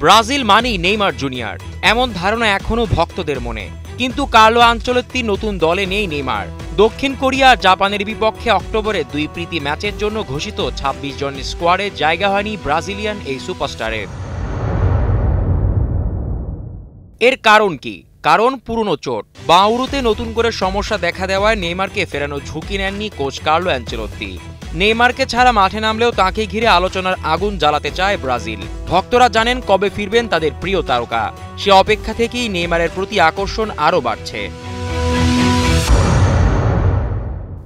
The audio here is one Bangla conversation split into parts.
ব্রাজিল মানেই নেইমার জুনিয়র, এমন ধারণা এখনো ভক্তদের মনে। কিন্তু কার্লো আনচেলত্তির নতুন দলে নেই নেইমার। দক্ষিণ কোরিয়া আর জাপানের বিপক্ষে অক্টোবরে 2 প্রীতি ম্যাচের জন্য ঘোষিত 26 জনের স্কোয়াডে জায়গা হয়নি ব্রাজিলিয়ান এই সুপারস্টারের। এর কারণ কি? কারণ পুরনো চোট। বাঁ উরুতে নতুন করে সমস্যা দেখা দেওয়ায় নেইমারকে ফেরানোর ঝুঁকি নেননি কোচ কার্লো আনচেলত্তি। নেইমারকে ছাড়া মাঠে নামলেও তাঁকে ঘিরে আলোচনার আগুন জ্বালাতে চায় ব্রাজিল। ভক্তরা জানেন কবে ফিরবেন তাদের প্রিয় তারকা। সে অপেক্ষা থেকেই নেইমারের প্রতি আকর্ষণ আরও বাড়ছে।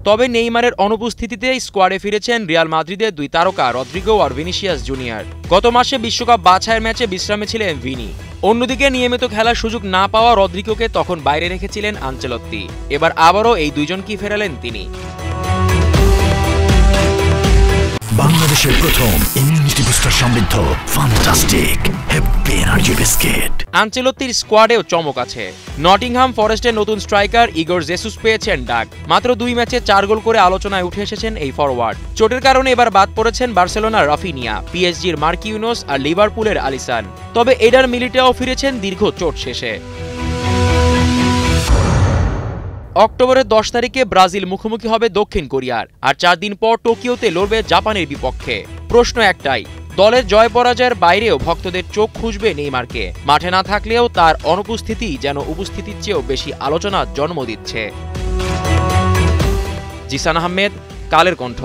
তবে নেইমারের অনুপস্থিতিতে স্কোয়াডে ফিরেছেন রিয়াল মাদ্রিদের 2 তারকা রদ্রিগো আর ভিনিসিয়াস জুনিয়র। গত মাসে বিশ্বকাপ বাছাইয়ের ম্যাচে বিশ্রামে ছিলেন ভিনি। অন্যদিকে নিয়মিত খেলার সুযোগ না পাওয়া রদ্রিগোকে তখন বাইরে রেখেছিলেন আনচেলত্তি। এবার আবারও এই দুইজনকেই ফেরালেন তিনি। বাংলাদেশের প্রথম ইমিউনিটি বুস্টার সমৃদ্ধ ফ্যান্টাস্টিক হ্যাপি এনার্জি বিস্কিট। আনচেলত্তির স্কোয়াডেও চমক আছে। নটিংহাম ফরেস্টের নতুন স্ট্রাইকার ইগোর জেসুস পেয়েছেন ডাক। মাত্র 2 ম্যাচে 4 গোল করে আলোচনায় উঠে এসেছেন এই ফরওয়ার্ড। চোটের কারণে এবার বাদ পড়েছেন বার্সেলোনার রাফিনিয়া, পিএসজির মার্কিউনোস আর লিভারপুলের আলিসান। তবে এডার মিলিটাও ফিরেছেন দীর্ঘ চোট শেষে। অক্টোবরের 10 তারিখে ব্রাজিল মুখোমুখি হবে দক্ষিণ কোরিয়ার, আর 4 দিন পর টোকিওতে লড়বে জাপানের বিপক্ষে। প্রশ্ন একটাই, দলের জয় পরাজয়ের বাইরেও ভক্তদের চোখ খুঁজবে নেইমারকে। মাঠে না থাকলেও তার অনুপস্থিতি যেন উপস্থিতির চেয়েও বেশি আলোচনার জন্ম দিচ্ছে। জিসান আহমেদ, কালের কণ্ঠ।